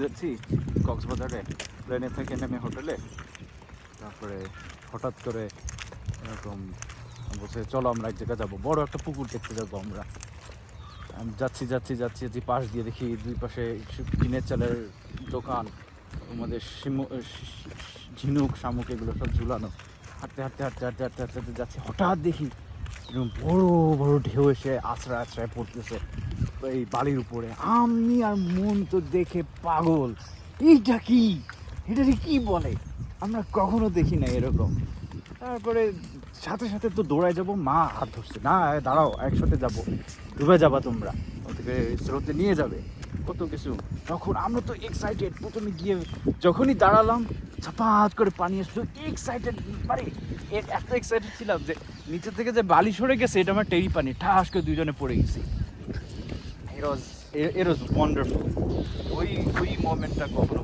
যাচ্ছি কক্সবাজারে, প্লেনে থেকে নেমে হোটেলে, তারপরে হঠাৎ করে এরকম বলছে চলো আমরা এক জায়গায় যাবো, বড় একটা পুকুর দেখতে যাবো আমরা। যাচ্ছি যাচ্ছি যাচ্ছি যাচ্ছি, পাশ দিয়ে দেখি দুই পাশে টিনের চালের দোকান, আমাদের ঝিনুক শামুক এগুলো সব ঝুলানো। হাঁটতে হাঁটতে হাঁটতে হাঁটতে হাঁটতে হাঁটতে হাঁটতে যাচ্ছি, হঠাৎ দেখি এরকম বড় বড় ঢেউ এসে আছড়ায় আছড়ায় পড়তেছে এই বালির উপরে। আমি আর মন তো দেখে পাগল, এইটা কি, এটাকে কি বলে, আমরা কখনো দেখি না এরকম। তারপরে সাথে সাথে তো দৌড়ায় যাব, মা হাত ধরছে, না দাঁড়াও একসাথে যাব, ডুবে যাবা তোমরা, ওদেরকে স্রোতে নিয়ে যাবে, কত কিছু। তখন আমরা তো এক্সাইটেড, প্রথমে গিয়ে যখনই দাঁড়ালাম ছাপাত করে পানি আসলো, এক্সাইটেড, মানে এত এক্সাইটেড ছিলাম যে নিচে থেকে যে বালি সরে গেছে এটা আমার টেরি পানি, ঠাস করে দুজনে পড়ে গেছি। it was wonderful. ওই মোমেন্টটা কখনো